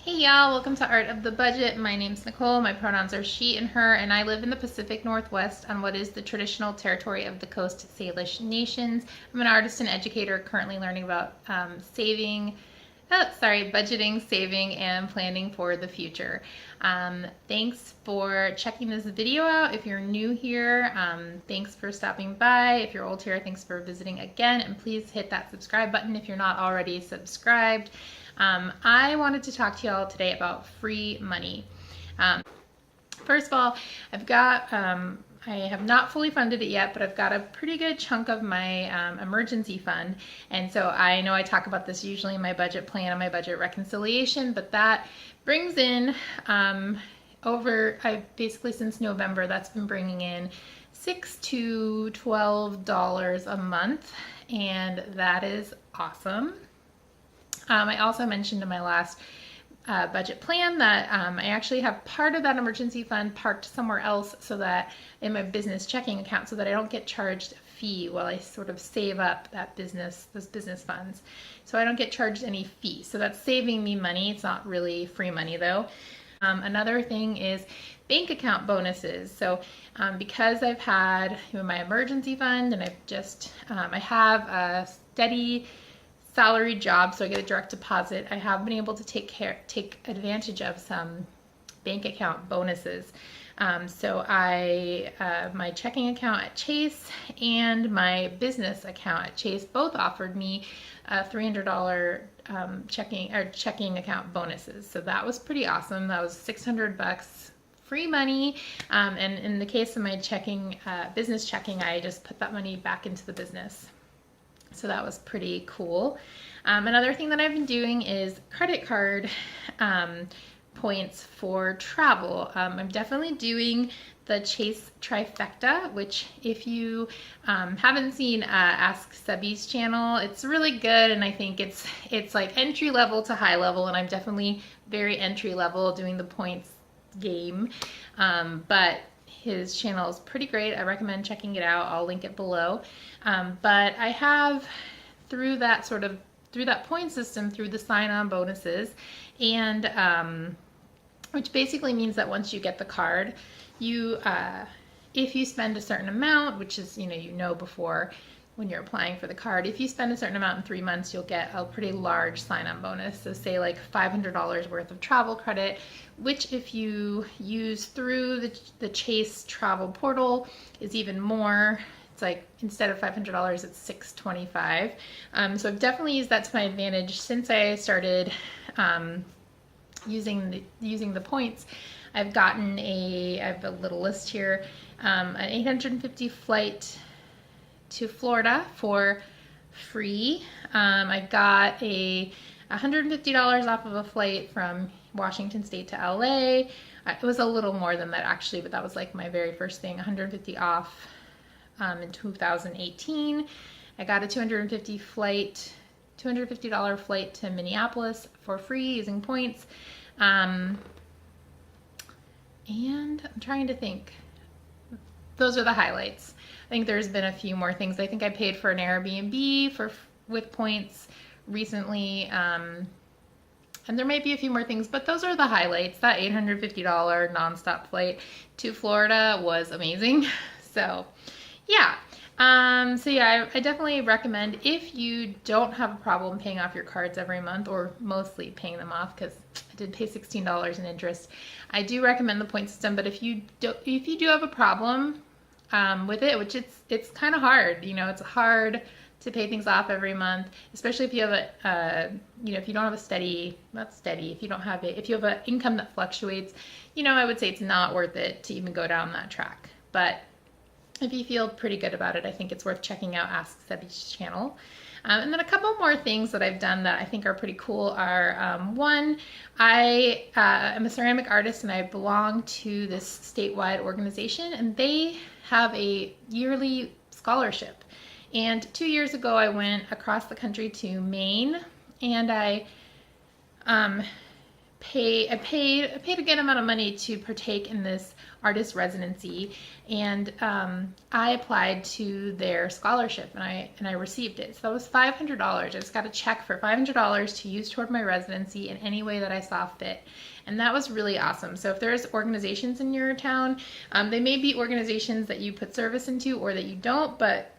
Hey y'all, welcome to Art of the Budget. My name's Nicole, my pronouns are she and her, and I live in the Pacific Northwest on what is the traditional territory of the Coast Salish Nations. I'm an artist and educator currently learning about budgeting, saving, and planning for the future. Thanks for checking this video out. If you're new here, thanks for stopping by. If you're old here, thanks for visiting again, and please hit that subscribe button if you're not already subscribed. I wanted to talk to y'all today about free money. First of all, I have not fully funded it yet, but I've got a pretty good chunk of my emergency fund. And so I know I talk about this usually in my budget plan and my budget reconciliation, but that brings in basically since November, that's been bringing in $6 to $12 a month, and that is awesome. I also mentioned in my last budget plan that I actually have part of that emergency fund parked somewhere else so that in my business checking account so that I don't get charged a fee while I sort of save up those business funds. So I don't get charged any fee. So that's saving me money. It's not really free money though. Another thing is bank account bonuses. So because I've had my emergency fund and I have a steady salary job, so I get a direct deposit, I have been able to take advantage of some bank account bonuses. So my checking account at Chase and my business account at Chase both offered me $300 checking account bonuses. So that was pretty awesome. That was $600 free money. And in the case of my business checking, I just put that money back into the business. So that was pretty cool. Another thing that I've been doing is credit card points for travel. I'm definitely doing the Chase trifecta, which if you haven't seen Ask Sebby's channel, it's really good, and I think it's like entry level to high level, and I'm definitely very entry level doing the points game, but his channel is pretty great. I recommend checking it out. I'll link it below. But I have, through that point system, through the sign-on bonuses, and which basically means that once you get the card, if you spend a certain amount, which is, before when you're applying for the card, if you spend a certain amount in 3 months, you'll get a pretty large sign-on bonus. So say like $500 worth of travel credit, which if you use through the Chase travel portal is even more. It's like instead of $500, it's $625. So I've definitely used that to my advantage since I started using the points. I have a little list here, an 850 flight to Florida for free. I got a $150 off of a flight from Washington State to LA. It was a little more than that actually, but that was like my very first thing, $150 off in 2018. I got a $250 flight to Minneapolis for free using points. And I'm trying to think. Those are the highlights. I think there's been a few more things. I think I paid for an Airbnb with points recently, and there may be a few more things, but those are the highlights. That $850 nonstop flight to Florida was amazing. So yeah. I definitely recommend, if you don't have a problem paying off your cards every month, or mostly paying them off, because I did pay $16 in interest, I do recommend the point system. But if you do have a problem with it, which it's kind of hard, it's hard to pay things off every month, especially if you have if you don't have if you have an income that fluctuates, I would say it's not worth it to even go down that track. But if you feel pretty good about it, I think it's worth checking out Ask Sebby's channel. And then a couple more things that I've done that I think are pretty cool are, one, I am a ceramic artist and I belong to this statewide organization, and they have a yearly scholarship. And 2 years ago, I went across the country to Maine, and I I paid a good amount of money to partake in this artist residency, and I applied to their scholarship, and I received it. So that was $500. I just got a check for $500 to use toward my residency in any way that I saw fit. And that was really awesome. So if there's organizations in your town, they may be organizations that you put service into or that you don't, but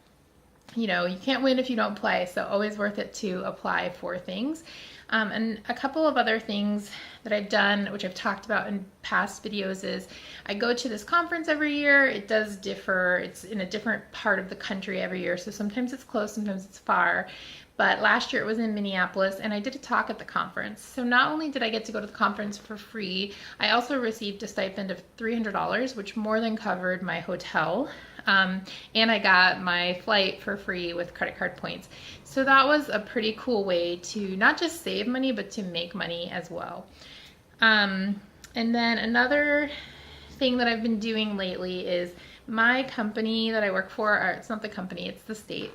you know, you can't win if you don't play. So always worth it to apply for things. And a couple of other things that I've done, which I've talked about in past videos, is I go to this conference every year. It does differ. It's in a different part of the country every year. So sometimes it's close, sometimes it's far. But last year it was in Minneapolis, and I did a talk at the conference. So not only did I get to go to the conference for free, I also received a stipend of $300, which more than covered my hotel. And I got my flight for free with credit card points. So that was a pretty cool way to not just save money, but to make money as well. And then another thing that I've been doing lately is my company that I work for, or it's not the company, it's the state.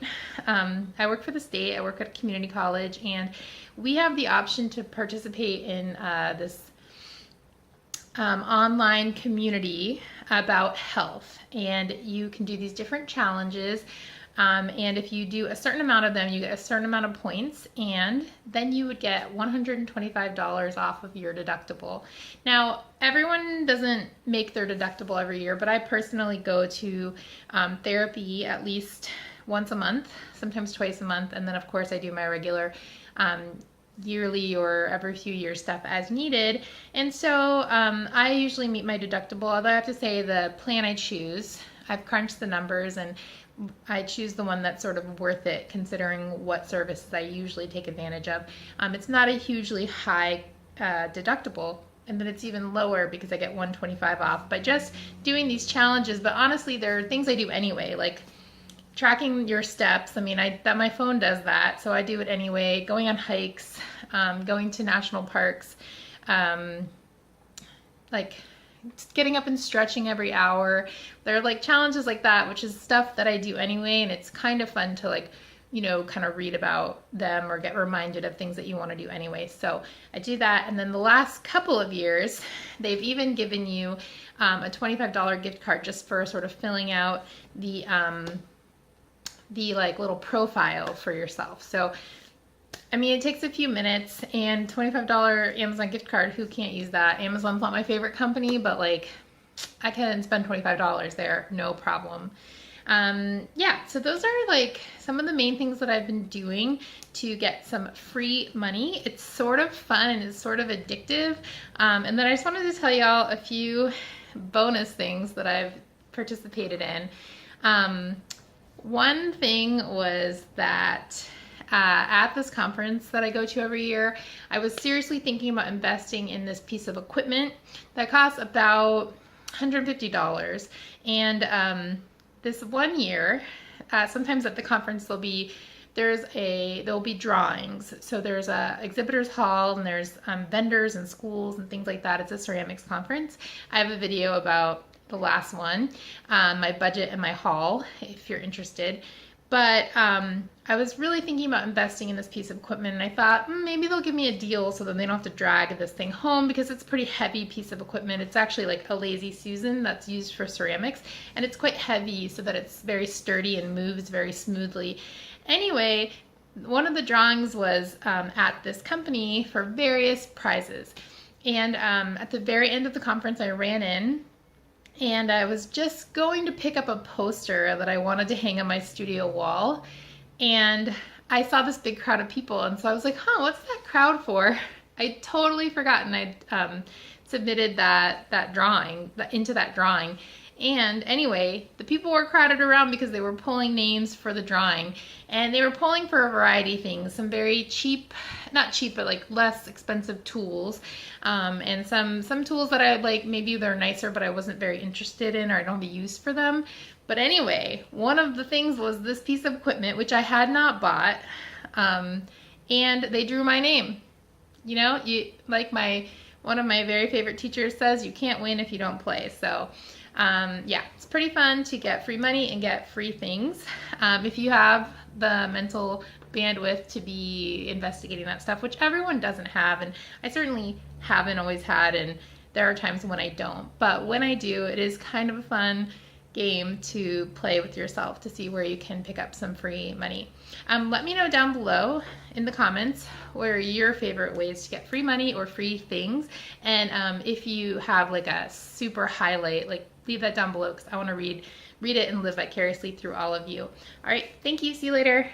I work for the state. I work at a community college, and we have the option to participate in this online community about health, and you can do these different challenges, and if you do a certain amount of them, you get a certain amount of points, and then you would get $125 off of your deductible. Now, everyone doesn't make their deductible every year, but I personally go to therapy at least once a month, sometimes twice a month, and then of course I do my regular yearly or every few years stuff as needed. And so I usually meet my deductible, although I have to say the plan I choose, I've crunched the numbers and I choose the one that's sort of worth it considering what services I usually take advantage of. It's not a hugely high deductible, and then it's even lower because I get $125 off by just doing these challenges. But honestly, there are things I do anyway, like tracking your steps. I mean, my phone does that, so I do it anyway. Going on hikes, going to national parks, like getting up and stretching every hour. There are like challenges like that, which is stuff that I do anyway, and it's kind of fun to like, you know, kind of read about them or get reminded of things that you want to do anyway. So I do that. And then the last couple of years, they've even given you a $25 gift card just for sort of filling out the like little profile for yourself. So I mean, it takes a few minutes, and $25 Amazon gift card, who can't use that? Amazon's not my favorite company, but like I can spend $25 there, no problem. Yeah, so those are like some of the main things that I've been doing to get some free money. It's sort of fun and it's sort of addictive. And then I just wanted to tell y'all a few bonus things that I've participated in. One thing was that at this conference that I go to every year, I was seriously thinking about investing in this piece of equipment that costs about $150. And this one year, sometimes at the conference there'll be drawings. So there's a exhibitors hall, and there's vendors and schools and things like that. It's a ceramics conference. I have a video about the last one, my budget and my haul, if you're interested. But I was really thinking about investing in this piece of equipment, and I thought maybe they'll give me a deal so then they don't have to drag this thing home, because it's a pretty heavy piece of equipment. It's actually like a Lazy Susan that's used for ceramics, and it's quite heavy so that it's very sturdy and moves very smoothly. Anyway, one of the drawings was at this company for various prizes. And at the very end of the conference, I ran in, and I was just going to pick up a poster that I wanted to hang on my studio wall, and I saw this big crowd of people, and so I was like, what's that crowd for? I'd totally forgotten I'd submitted that drawing, into that drawing. And anyway, the people were crowded around because they were pulling names for the drawing, and they were pulling for a variety of things, some very cheap, not cheap, but like less expensive tools, and some tools that I like, maybe they're nicer, but I wasn't very interested in, or I don't have a use for them. But anyway, one of the things was this piece of equipment, which I had not bought, and they drew my name. You know, one of my very favorite teachers says, you can't win if you don't play. So yeah, it's pretty fun to get free money and get free things. If you have the mental bandwidth to be investigating that stuff, which everyone doesn't have, and I certainly haven't always had, and there are times when I don't. But when I do, it is kind of a fun game to play with yourself to see where you can pick up some free money. Let me know down below in the comments what are your favorite ways to get free money or free things, and if you have like a super highlight, like leave that down below because I want to read it and live vicariously through all of you. All right, thank you. See you later.